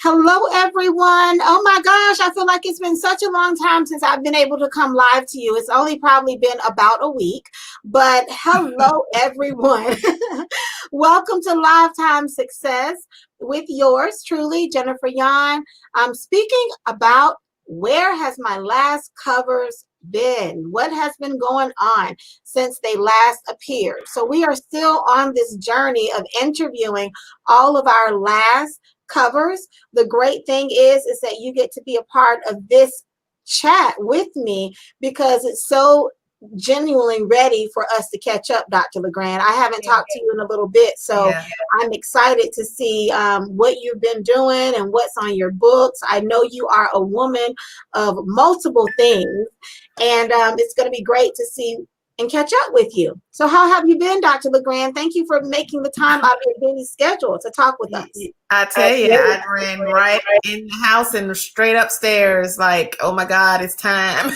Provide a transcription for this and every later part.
Hello, everyone. Oh my gosh, I feel like it's been such a long time since I've been able to come live to you. It's only probably been about a week, but hello, everyone. Welcome to Lifetime Success with yours truly, Jennifer Yan. I'm speaking about where has my last covers been? What has been going on since they last appeared? So we are still on this journey of interviewing all of our last covers. The great thing is that you get to be a part of this chat with me because it's so genuinely ready for us to catch up, Dr. LeGrande. I haven't talked to you in a little bit, so I'm excited to see what you've been doing and what's on your books. I know you are a woman of multiple things, and it's going to be great to see and catch up with you. So how have you been, Dr. LeGrande? Thank you for making the time out of your busy schedule to talk with us. I tell you, I ran right in the house and straight upstairs like, oh my God, it's time.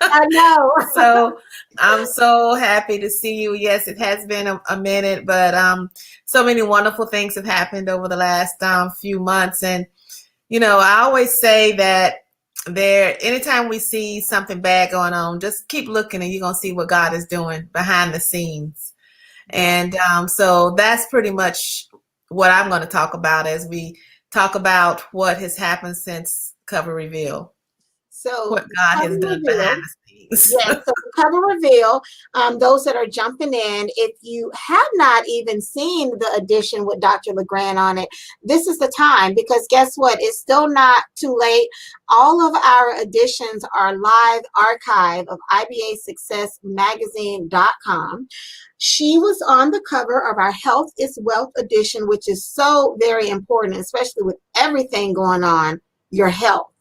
I know. So I'm so happy to see you. Yes, it has been a minute, but so many wonderful things have happened over the last few months. And, you know, I always say that anytime we see something bad going on, just keep looking and you're going to see what God is doing behind the scenes. And so that's pretty much what I'm going to talk about as we talk about what has happened since cover reveal. So what God has done behind the scenes. Yes, so cover reveal, those that are jumping in, if you have not even seen the edition with Dr. LeGrande on it, this is the time, because guess what? It's still not too late. All of our editions are live archive of IBA Success Magazine.com. She was on the cover of our Health is Wealth edition, which is so very important, especially with everything going on, your health.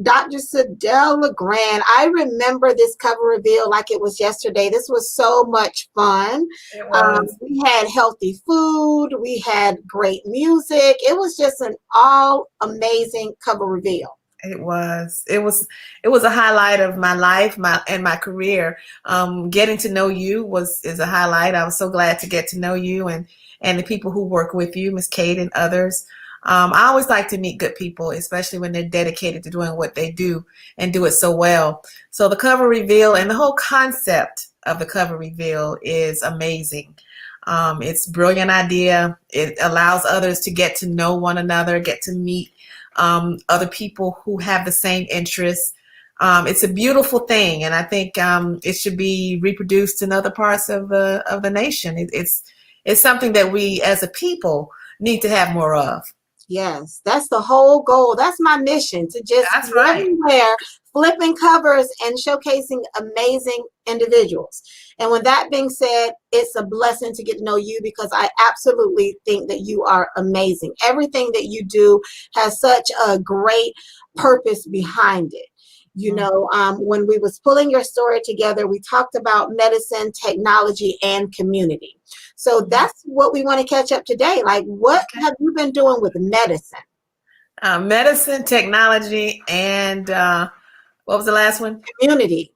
Dr. Sydel LeGrande, I remember this cover reveal like it was yesterday. This was so much fun. It was. We had healthy food. We had great music. It was just an all amazing cover reveal. It was a highlight of my life, my career. Getting to know you is a highlight. I was so glad to get to know you and the people who work with you, Miss Kate and others. I always like to meet good people, especially when they're dedicated to doing what they do and do it so well. So the cover reveal and the whole concept of the cover reveal is amazing. It's a brilliant idea. It allows others to get to know one another, get to meet other people who have the same interests. It's a beautiful thing, and I think it should be reproduced in other parts of the nation. It's something that we as a people need to have more of. Yes, that's the whole goal. That's my mission, to just be everywhere, flipping covers and showcasing amazing individuals. And with that being said, it's a blessing to get to know you because I absolutely think that you are amazing. Everything that you do has such a great purpose behind it. You know, when we was pulling your story together, we talked about medicine, technology, and community. So that's what we want to catch up today. Like, what have you been doing with medicine? Medicine, technology, and what was the last one? Community.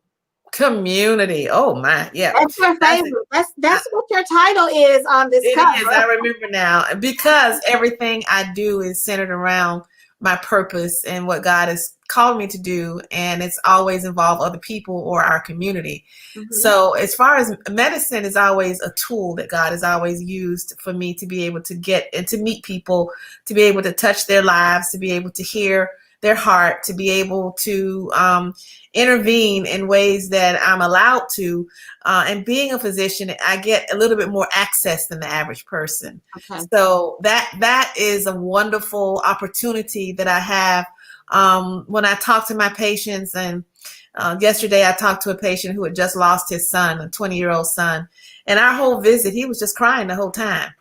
Community. Oh my, yeah. That's your favorite. That's what your title is on this cover. It is. I remember now, because everything I do is centered around my purpose and what God has called me to do, and it's always involved other people or our community. So as far as medicine is always a tool that God has always used for me to be able to get and to meet people, to be able to touch their lives, to be able to hear their heart, to be able to intervene in ways that I'm allowed to. And being a physician, I get a little bit more access than the average person. So that is a wonderful opportunity that I have when I talk to my patients. And yesterday I talked to a patient who had just lost his son, a 20-year-old son. And our whole visit, he was just crying the whole time.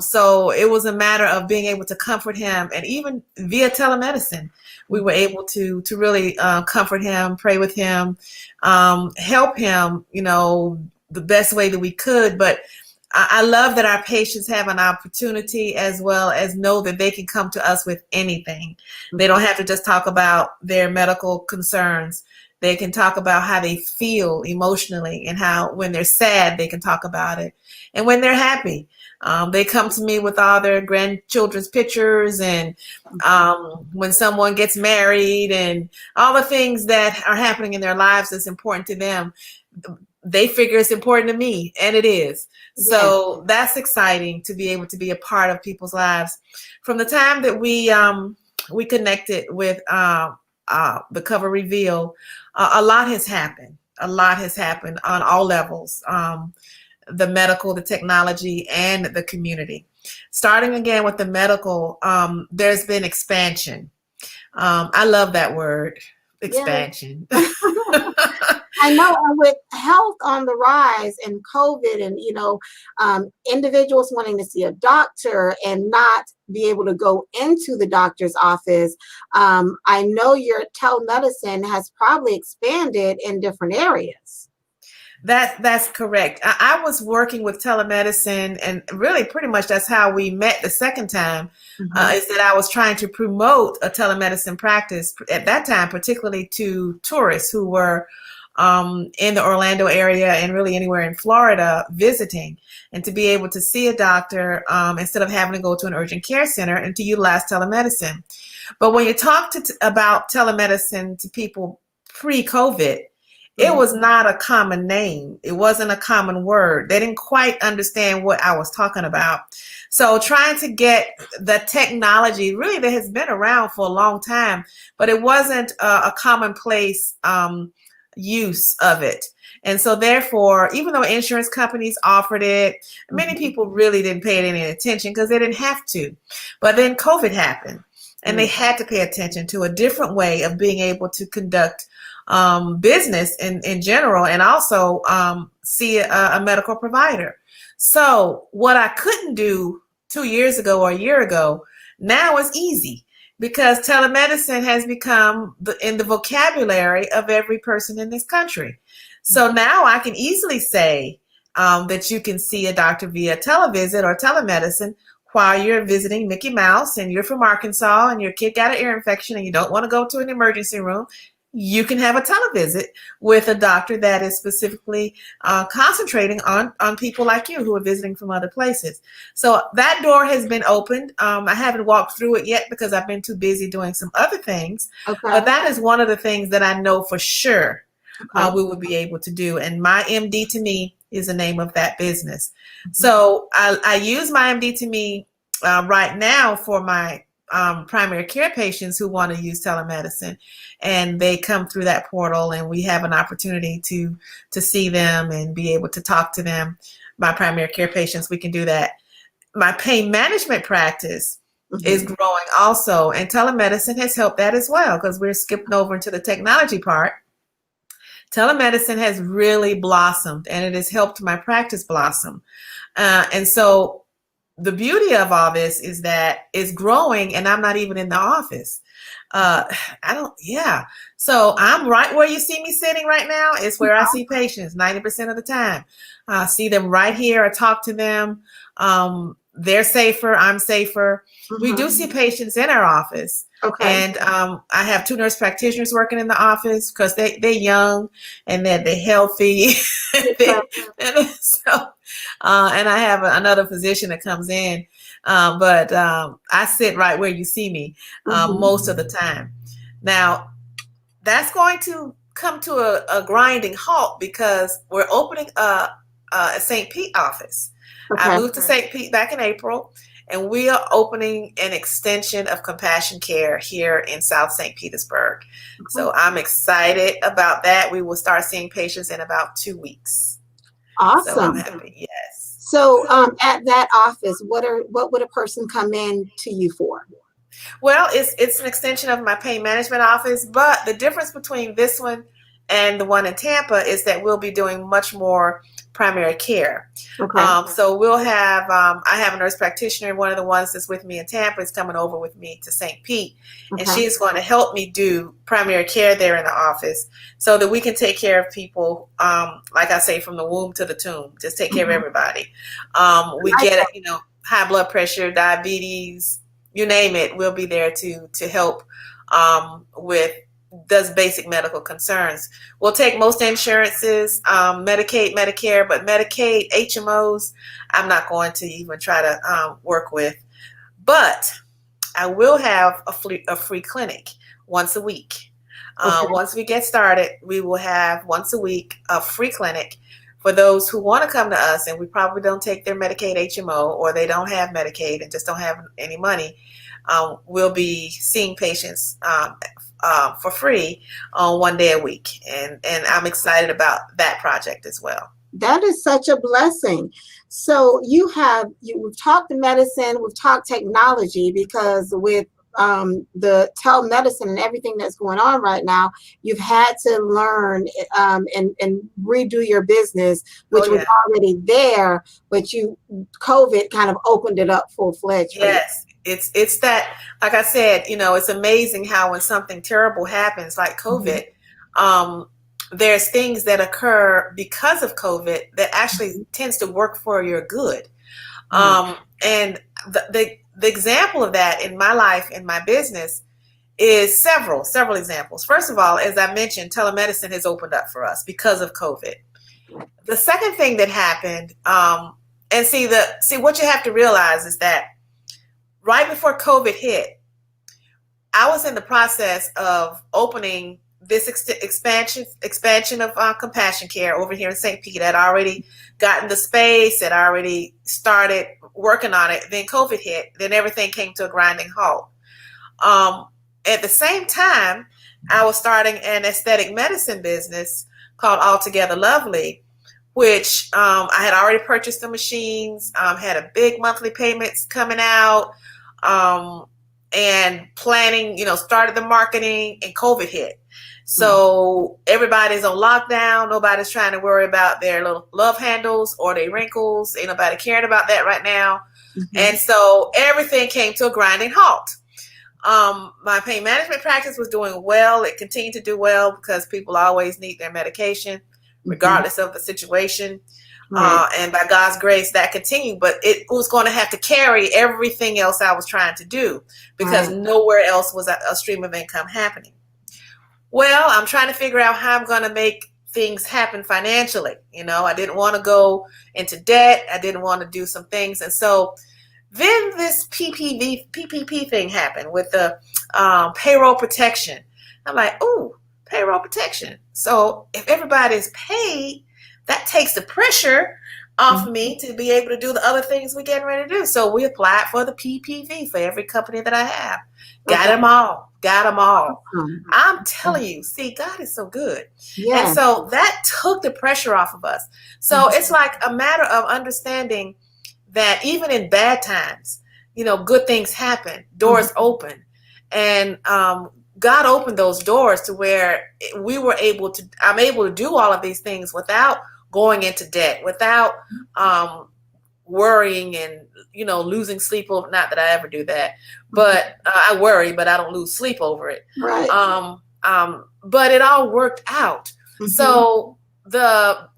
So it was a matter of being able to comfort him, and even via telemedicine, we were able to really comfort him, pray with him, help him, you know, the best way that we could. But I love that our patients have an opportunity as well as know that they can come to us with anything. They don't have to just talk about their medical concerns. They can talk about how they feel emotionally, and how when they're sad, they can talk about it. And when they're happy, They come to me with all their grandchildren's pictures, and when someone gets married and all the things that are happening in their lives that's important to them, they figure it's important to me, and it is. So that's exciting to be able to be a part of people's lives. From the time that we connected with the cover reveal, a lot has happened. A lot has happened on all levels. The medical, the technology, and the community. Starting again with the medical, there's been expansion. I love that word, expansion. I know, and with health on the rise and COVID and, individuals wanting to see a doctor and not be able to go into the doctor's office, I know your telemedicine has probably expanded in different areas. That's correct. I was working with telemedicine, and really pretty much that's how we met the second time, is that I was trying to promote a telemedicine practice at that time, particularly to tourists who were in the Orlando area and really anywhere in Florida visiting, and to be able to see a doctor instead of having to go to an urgent care center, and to utilize telemedicine. But when you talk about telemedicine to people pre-COVID, it was not a common name. It wasn't a common word. They didn't quite understand what I was talking about. So trying to get the technology, really, that has been around for a long time, but it wasn't a commonplace use of it. And so therefore, even though insurance companies offered it, many people really didn't pay it any attention because they didn't have to. But then COVID happened, and they had to pay attention to a different way of being able to conduct business in general, and also see a medical provider. So what I couldn't do 2 years ago or a year ago, now is easy, because telemedicine has become in the vocabulary of every person in this country. So now I can easily say that you can see a doctor via televisit or telemedicine while you're visiting Mickey Mouse and you're from Arkansas and your kid got an ear infection and you don't want to go to an emergency room. You can have a televisit with a doctor that is specifically concentrating on people like you who are visiting from other places. So that door has been opened. I haven't walked through it yet because I've been too busy doing some other things. But that is one of the things that I know for sure we would be able to do. And My MD to Me is the name of that business. So I use My MD to Me right now for my primary care patients who want to use telemedicine, and they come through that portal, and we have an opportunity to see them and be able to talk to them. My primary care patients, we can do that. My pain management practice is growing also, and telemedicine has helped that as well, because we're skipping over into the technology part. Telemedicine has really blossomed, and it has helped my practice blossom. And so the beauty of all this is that it's growing, and I'm not even in the office. So I'm right where you see me sitting right now is where I see patients 90% of the time. I see them right here. I talk to them. They're safer. I'm safer. We do see patients in our office. And I have 2 nurse practitioners working in the office because they're young and they're healthy. And I have another physician that comes in, but I sit right where you see me most of the time. Now, that's going to come to a grinding halt because we're opening a St. Pete office. I moved to St. Pete back in April, and we are opening an extension of Compassion Care here in South St. Petersburg. So I'm excited about that. We will start seeing patients in about 2 weeks. Awesome. So I'm happy. Yes. So at that office, what would a person come in to you for? Well, it's an extension of my pain management office, but the difference between this one and the one in Tampa is that we'll be doing much more primary care. So we'll have, I have a nurse practitioner. One of the ones that's with me in Tampa is coming over with me to St. Pete, and she's going to help me do primary care there in the office so that we can take care of people, like I say, from the womb to the tomb, just take care of everybody. We get, high blood pressure, diabetes, you name it, we'll be there to help with does basic medical concerns. We'll take most insurances, Medicaid, Medicare, but Medicaid, HMOs, I'm not going to even try to work with. But I will have a free clinic once a week. Okay. Once we get started, we will have once a week a free clinic for those who want to come to us and we probably don't take their Medicaid HMO, or they don't have Medicaid and just don't have any money. We'll be seeing patients for free on 1 day a week. And I'm excited about that project as well. That is such a blessing. So we've talked medicine, we've talked technology, because with the telemedicine and everything that's going on right now, you've had to learn and redo your business, which was already there, but COVID kind of opened it up full-fledged. Yes, it's that, like I said, it's amazing how when something terrible happens like COVID, there's things that occur because of COVID that actually tends to work for your good. And the example of that in my life, in my business, is several examples. First of all, as I mentioned, telemedicine has opened up for us because of COVID. The second thing that happened, and see what you have to realize is that right before COVID hit, I was in the process of opening this expansion of compassion care over here in St. Pete. I'd already gotten the space, had already started working on it. Then COVID hit. Then everything came to a grinding halt. At the same time, I was starting an aesthetic medicine business called Altogether Lovely, which I had already purchased the machines, had a big monthly payments coming out, and planning, started the marketing, and COVID hit. So everybody's on lockdown. Nobody's trying to worry about their little love handles or their wrinkles. Ain't nobody caring about that right now. And so everything came to a grinding halt. My pain management practice was doing well. It continued to do well because people always need their medication, regardless of the situation. And by God's grace, that continued. But it was going to have to carry everything else I was trying to do because nowhere else was a stream of income happening. Well, I'm trying to figure out how I'm going to make things happen financially. I didn't want to go into debt. I didn't want to do some things. And so then this PPP thing happened with the payroll protection. I'm like, ooh, payroll protection. So if everybody's paid, that takes the pressure off me to be able to do the other things we're getting ready to do. So we applied for the PPV for every company that I have. Got them all. I'm telling you, see, God is so good. And so that took the pressure off of us. So it's like a matter of understanding that even in bad times, good things happen, doors open. And God opened those doors to where I'm able to do all of these things without going into debt, without worrying and losing sleep over. Not that I ever do that, but I worry, but I don't lose sleep over it. But it all worked out. So the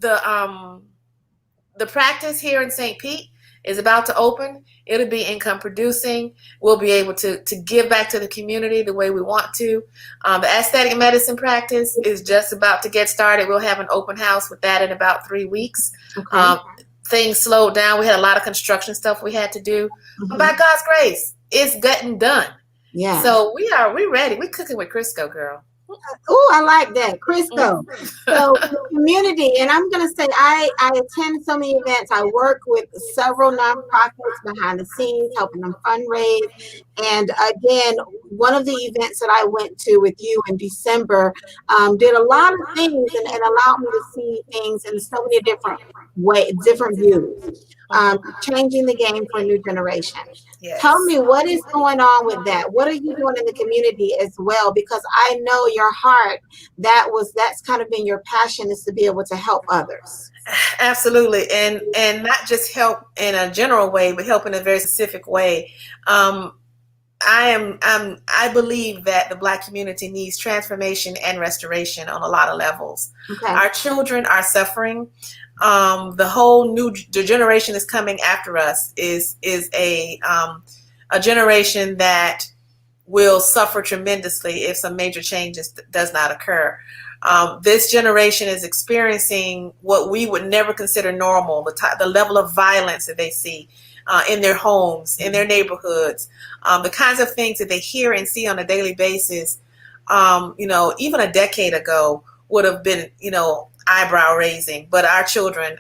practice here in St. Pete is about to open. It'll be income producing. We'll be able to give back to the community the way we want to. The aesthetic medicine practice is just about to get started. We'll have an open house with that in about 3 weeks. Things slowed down. We had a lot of construction stuff we had to do. But by God's grace, it's getting done. So we're ready. We're cooking with Crisco, girl. Oh, I like that, Crisco. So the community, and I'm going to say I attend so many events. I work with several nonprofits behind the scenes, helping them fundraise. And again, one of the events that I went to with you in December did a lot of things and allowed me to see things in so many different ways, different views. Changing the game for a new generation. Tell me, what is going on with that? What are you doing in the community as well? Because I know your heart, that's kind of been your passion, is to be able to help others. Absolutely. And not just help in a general way, but help in a very specific way. I believe that the Black community needs transformation and restoration on a lot of levels. Our children are suffering. The whole new generation is coming after us is a generation that will suffer tremendously if some major changes does not occur. This generation is experiencing what we would never consider normal, the level of violence that they see in their homes, in their neighborhoods, the kinds of things that they hear and see on a daily basis, even a decade ago would have been, eyebrow raising. But our children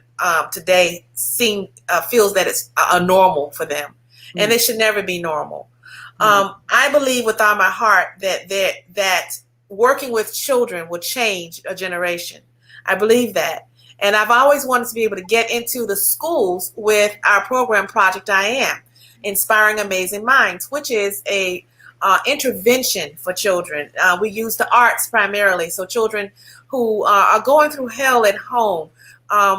today feels that it's a normal for them, and it should never be normal. I believe with all my heart that working with children will change a generation. I believe that. And I've always wanted to be able to get into the schools with our program, Project I Am, Inspiring Amazing Minds, which is a intervention for children. We use the arts primarily, so children who are going through hell at home,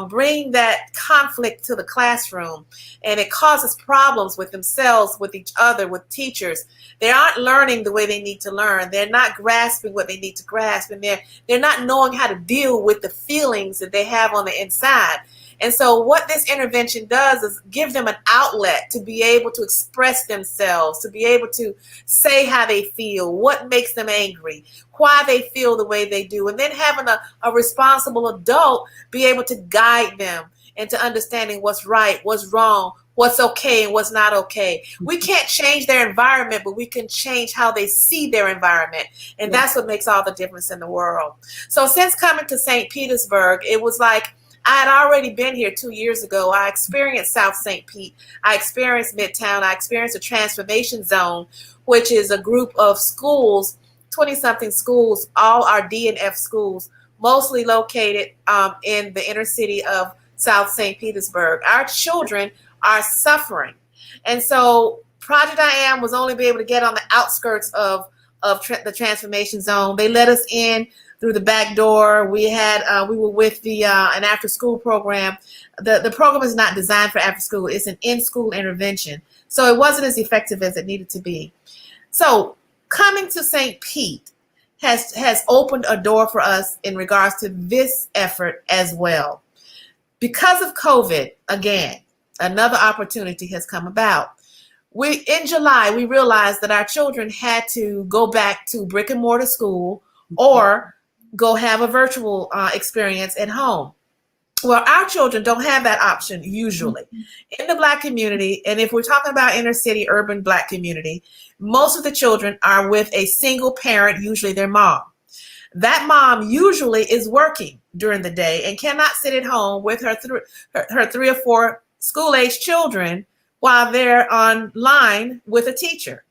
bring that conflict to the classroom, and it causes problems with themselves, with each other, with teachers. They aren't learning the way they need to learn. They're not grasping what they need to grasp, and they're not knowing how to deal with the feelings that they have on the inside. And so what this intervention does is give them an outlet to be able to express themselves, to be able to say how they feel, what makes them angry, why they feel the way they do, and then having a responsible adult be able to guide them into understanding what's right, what's wrong, what's okay and what's not okay. We can't change their environment, but we can change how they see their environment. And that's what makes all the difference in the world. So since coming to St. Petersburg, it was like I had already been here 2 years ago. I experienced South St. Pete. I experienced Midtown. I experienced a transformation zone, which is a group of schools, 20-something schools, all are D and F schools, mostly located in the inner city of South St. Petersburg. Our children are suffering. And so Project I Am was only be able to get on the outskirts of the transformation zone. They let us in through the back door. We were with an after school program. The program is not designed for after school. It's an in-school intervention. So it wasn't as effective as it needed to be. So coming to St. Pete has opened a door for us in regards to this effort as well. Because of COVID, again, another opportunity has come about. In July, we realized that our children had to go back to brick and mortar school or go have a virtual experience at home. Well, our children don't have that option usually. In the Black community, and if we're talking about inner city, urban Black community, most of the children are with a single parent, usually their mom. That mom usually is working during the day and cannot sit at home with her 3 or 4 school-age children while they're online with a teacher.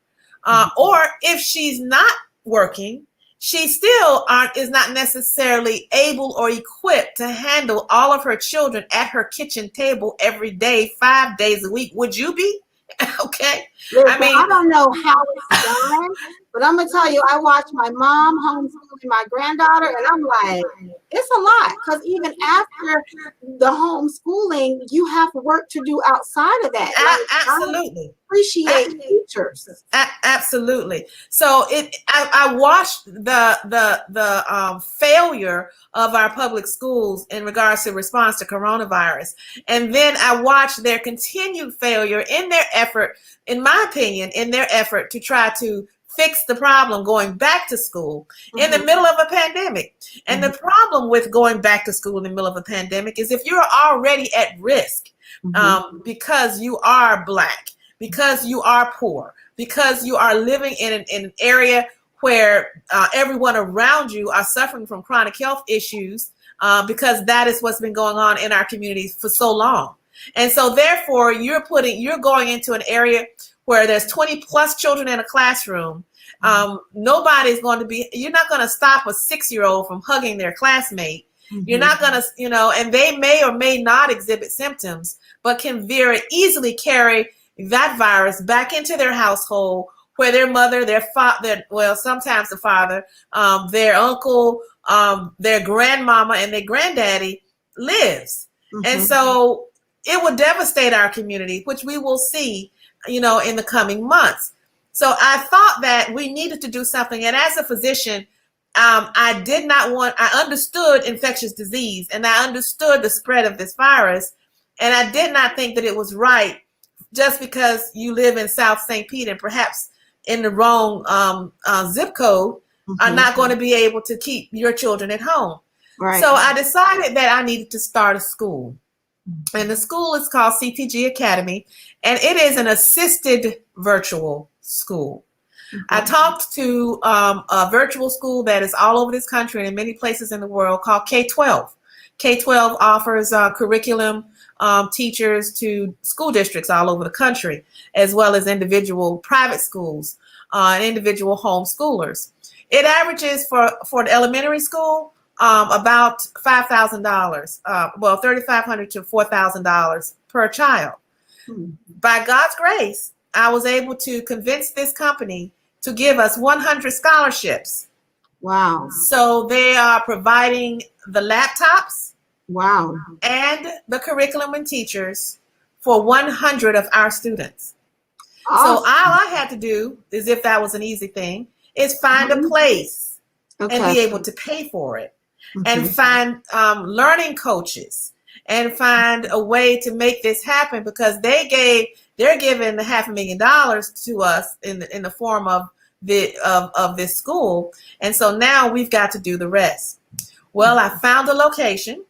Or if she's not working, she still is not necessarily able or equipped to handle all of her children at her kitchen table every day, 5 days a week. Would you be? Okay. Listen, I don't know how it's done, but I'm gonna tell you, I watch my mom homeschooling my granddaughter, and I'm like, it's a lot, because even after the homeschooling, you have work to do outside of that. Like, absolutely. I appreciate teachers. Absolutely. So I watched the failure of our public schools in regards to response to coronavirus. And then I watched their continued failure in their effort, in my opinion, in their effort to try to fix the problem going back to school in the middle of a pandemic. And the problem with going back to school in the middle of a pandemic is if you're already at risk because you are Black, because you are poor, because you are living in an area where everyone around you are suffering from chronic health issues, because that is what's been going on in our communities for so long. And so therefore you're going into an area where there's 20 plus children in a classroom. Nobody's going to be, you're not going to stop a 6-year-old from hugging their classmate. You're not going to, and they may or may not exhibit symptoms, but can very easily carry that virus back into their household, where their mother, their father, well, sometimes the father, their uncle, their grandmama, and their granddaddy lives. And so it will devastate our community, which we will see, in the coming months. So I thought that we needed to do something. And as a physician, I understood infectious disease, and I understood the spread of this virus. And I did not think that it was right, just because you live in South St. Pete and perhaps in the wrong zip code are not going to be able to keep your children at home. Right. So I decided that I needed to start a school. And the school is called CTG Academy, and it is an assisted virtual school. I talked to a virtual school that is all over this country and in many places in the world called K-12. K-12 offers curriculum teachers to school districts all over the country, as well as individual private schools and individual homeschoolers. It averages for the elementary school about $5,000, well, $3,500 to $4,000 per child. By God's grace, I was able to convince this company to give us 100 scholarships. Wow. So they are providing the laptops. Wow. And the curriculum and teachers for 100 of our students. Awesome. So all I had to do, as if that was an easy thing, is find a place and be able to pay for it, and find learning coaches, and find a way to make this happen, because they're giving $500,000 to us in the form of this school, and so now we've got to do the rest. Well, I found a location.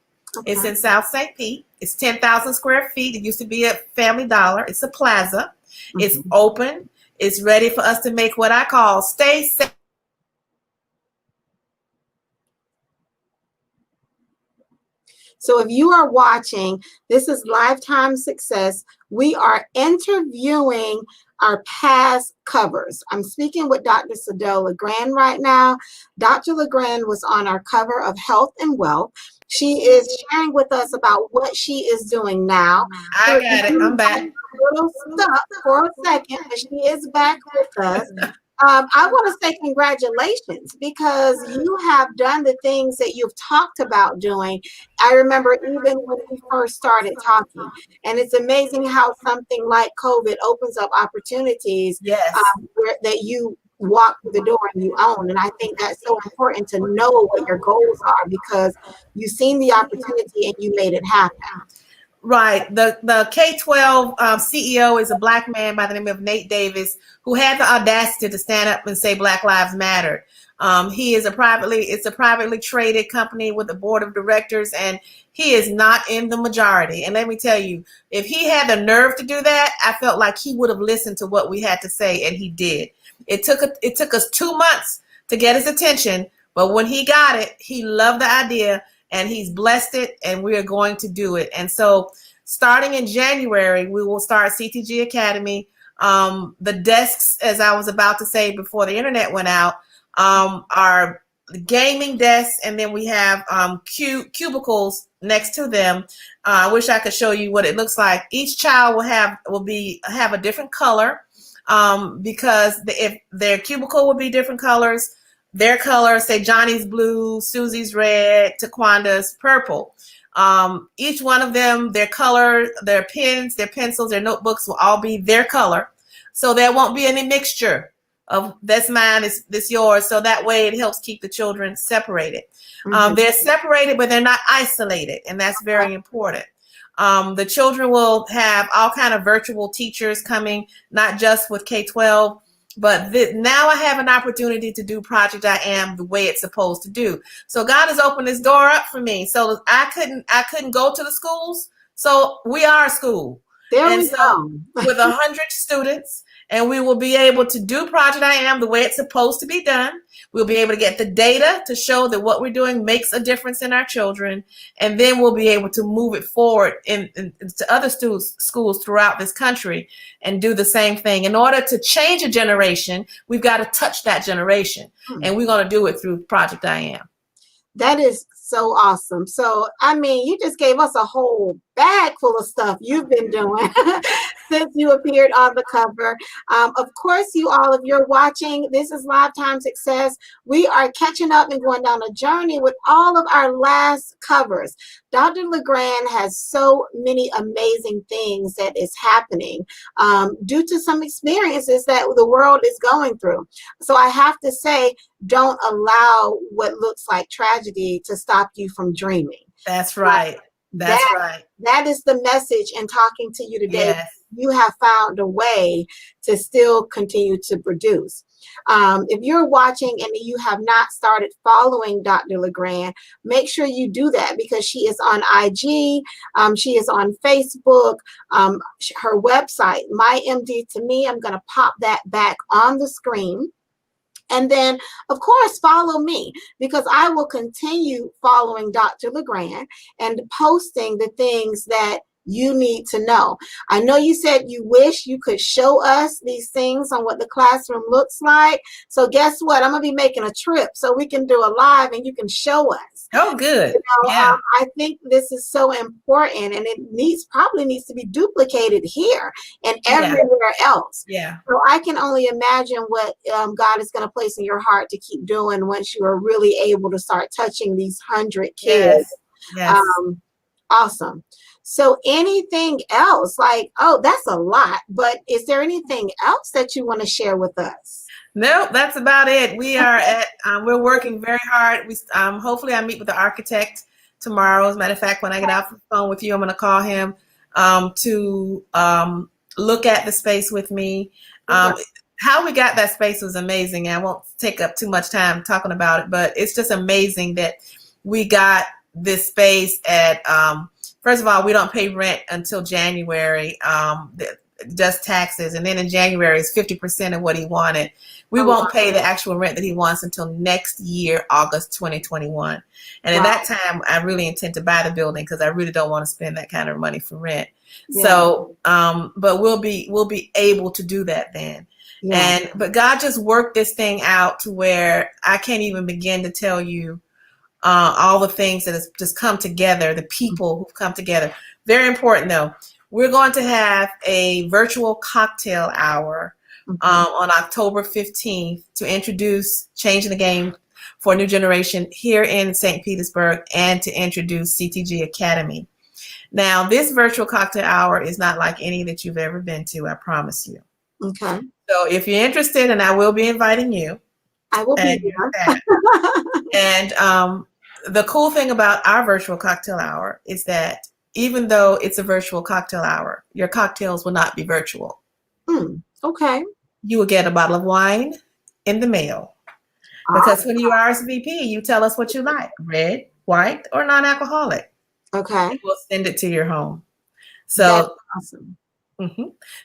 It's in South St. Pete. It's 10,000 square feet. It used to be a Family Dollar. It's a plaza. It's open. It's ready for us to make what I call stay safe. So if you are watching, this is Lifetime Success. We are interviewing our past covers. I'm speaking with Dr. Sydel LeGrande right now. Dr. LeGrande was on our cover of Health and Wealth. She is sharing with us about what she is doing now. I got it. I'm back. A little stuck for a second, but she is back with us. I want to say congratulations, because you have done the things that you've talked about doing. I remember even when we first started talking, and it's amazing how something like COVID opens up opportunities that you walk through the door and you own. And I think that's so important to know what your goals are, because you've seen the opportunity and you made it happen. Right. The K-12 CEO is a Black man by the name of Nate Davis, who had the audacity to stand up and say Black Lives Matter. It's a privately traded company with a board of directors, and he is not in the majority. And let me tell you, if he had the nerve to do that, I felt like he would have listened to what we had to say, and he did. It took us 2 months to get his attention, but when he got it, he loved the idea. And he's blessed it, and we are going to do it. And so starting in January, we will start CTG Academy. The desks, as I was about to say before the internet went out, are gaming desks, and then we have cubicles next to them. I wish I could show you what it looks like. Each child will have a different color, because if their cubicle will be different colors. Their colors, say Johnny's blue, Susie's red, Taquanda's purple. Each one of them, their color, their pens, their pencils, their notebooks will all be their color. So there won't be any mixture of that's mine, this yours. So that way it helps keep the children separated. They're separated, but they're not isolated. And that's very important. The children will have all kind of virtual teachers coming, not just with K-12. But now I have an opportunity to do Project I Am the way it's supposed to do. So God has opened this door up for me. So I couldn't go to the schools. So we are a school. There we go. With 100 students, and we will be able to do Project I Am the way it's supposed to be done. We'll be able to get the data to show that what we're doing makes a difference in our children. And then we'll be able to move it forward to other schools throughout this country and do the same thing. In order to change a generation, we've got to touch that generation. And we're going to do it through Project I Am. That is so awesome. So, I mean, you just gave us a whole bag full of stuff you've been doing since you appeared on the cover. Of course, if you're watching, this is Lifetime Success. We are catching up and going down a journey with all of our last covers. Dr. LeGrande has so many amazing things that is happening due to some experiences that the world is going through. So I have to say, don't allow what looks like tragedy to stop you from dreaming. That's right. That's right. That is the message in talking to you today. Yes. you have found a way to still continue to produce. If you're watching and you have not started following Dr. LeGrande, make sure you do that, because she is on IG, she is on Facebook, her website, My MD to Me. I'm going to pop that back on the screen. And then, of course, follow me, because I will continue following Dr. LeGrande and posting the things that you need to know. I know you said you wish you could show us these things on what the classroom looks like. So guess what? I'm going to be making a trip so we can do a live and you can show us. Oh, good. You know, Yeah. I think this is so important, and it probably needs to be duplicated here and everywhere else. Yeah. So I can only imagine what God is going to place in your heart to keep doing once you are really able to start touching these 100 kids. Yes. Awesome. So anything else? Like, oh, that's a lot, but is there anything else that you want to share with us? Nope, that's about it. We are at, we're working very hard. We, hopefully I meet with the architect tomorrow. As a matter of fact, when I get off the phone with you, I'm going to call him to look at the space with me. How we got that space was amazing. I won't take up too much time talking about it, but it's just amazing that we got this space at, first of all, we don't pay rent until January, just taxes. And then in January, it's 50% of what he wanted. We won't pay the actual rent that he wants until next year, August 2021. And at that time, I really intend to buy the building, because I really don't want to spend that kind of money for rent. So, but we'll be able to do that then. But God just worked this thing out to where I can't even begin to tell you all the things that has just come together, the people who've come together. Very important though. We're going to have a virtual cocktail hour on October 15th to introduce Changing the Game for a New Generation here in St. Petersburg, and to introduce CTG Academy. Now, this virtual cocktail hour is not like any that you've ever been to, I promise you. Okay. So if you're interested, and I will be inviting you. I will be there. And the cool thing about our virtual cocktail hour is that even though it's a virtual cocktail hour, your cocktails will not be virtual. Okay. You will get a bottle of wine in the mail. Because when you RSVP, you tell us what you like, red, white, or non-alcoholic. Okay. We'll send it to your home. So that's awesome.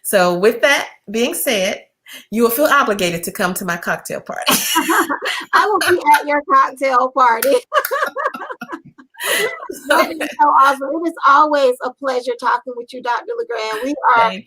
So with that being said, you will feel obligated to come to my cocktail party. I will be at your cocktail party. That is so awesome. It is always a pleasure talking with you, Dr. LeGrande.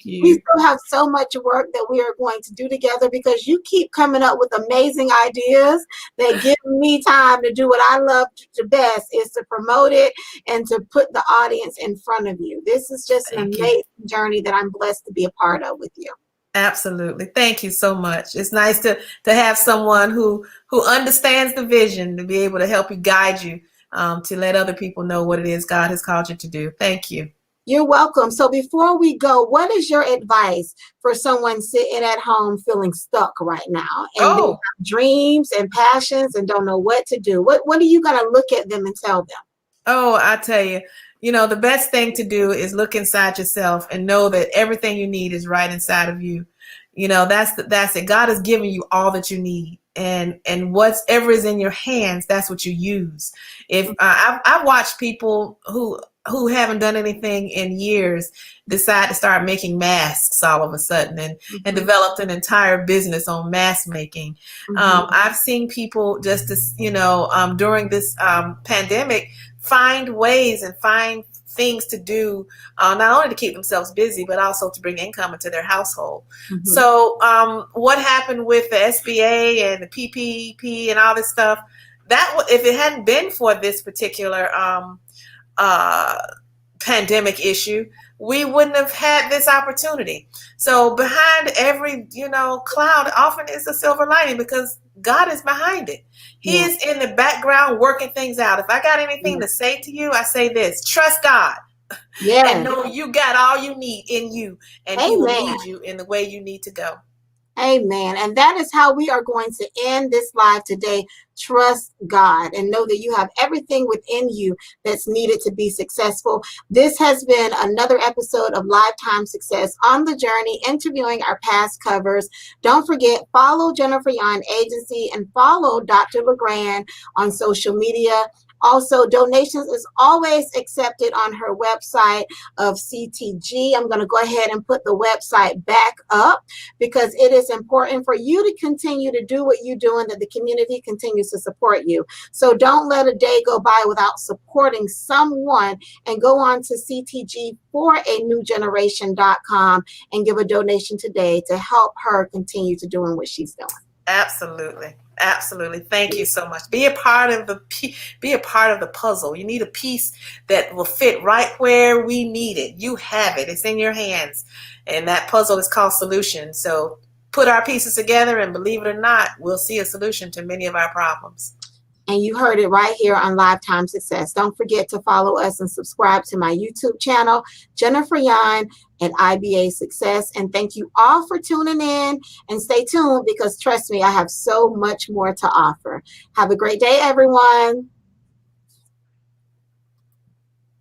We still have so much work that we are going to do together, because you keep coming up with amazing ideas that give me time to do what I love the best, is to promote it and to put the audience in front of you. This is just an amazing journey that I'm blessed to be a part of with you. Absolutely. Thank you so much. It's nice to have someone who understands the vision, to be able to help you, guide you, to let other people know what it is God has called you to do. Thank you. You're welcome. So before we go, what is your advice for someone sitting at home feeling stuck right now, and they have dreams and passions and don't know what to do? What are you going to look at them and tell them? Oh, I tell you, the best thing to do is look inside yourself and know that everything you need is right inside of you. That's it. God has given you all that you need. And whatever is in your hands, that's what you use. If I've watched people who haven't done anything in years decide to start making masks all of a sudden, and developed an entire business on mask making. I've seen people just during this pandemic find ways and find things to do, not only to keep themselves busy, but also to bring income into their household. So what happened with the SBA and the PPP and all this stuff, that if it hadn't been for this particular pandemic issue, we wouldn't have had this opportunity. So behind every cloud often is a silver lining, because God is behind it. He is in the background working things out. If I got anything to say to you, I say this: trust God. And know you got all you need in you, and He will lead you in the way you need to go. Amen. And that is how we are going to end this live today. Trust God and know that you have everything within you that's needed to be successful. This has been another episode of Lifetime Success on the Journey, interviewing our past covers. Don't forget, follow Jennifer Yon Agency and follow Dr. LeGrande on social media. Also, donations is always accepted on her website of CTG. I'm going to go ahead and put the website back up because it is important for you to continue to do what you're doing, that the community continues to support you. So don't let a day go by without supporting someone, and go on to ctg4anewgeneration.com and give a donation today to help her continue to doing what she's doing. Absolutely. Absolutely. Thank you so much. Be a part of the puzzle. You need a piece that will fit right where we need it. You have it. It's in your hands. And that puzzle is called solution. So put our pieces together, and believe it or not, we'll see a solution to many of our problems. And you heard it right here on Lifetime Success. Don't forget to follow us and subscribe to my YouTube channel, Jennifer Yon and IBA Success. And thank you all for tuning in, and stay tuned because trust me, I have so much more to offer. Have a great day, everyone.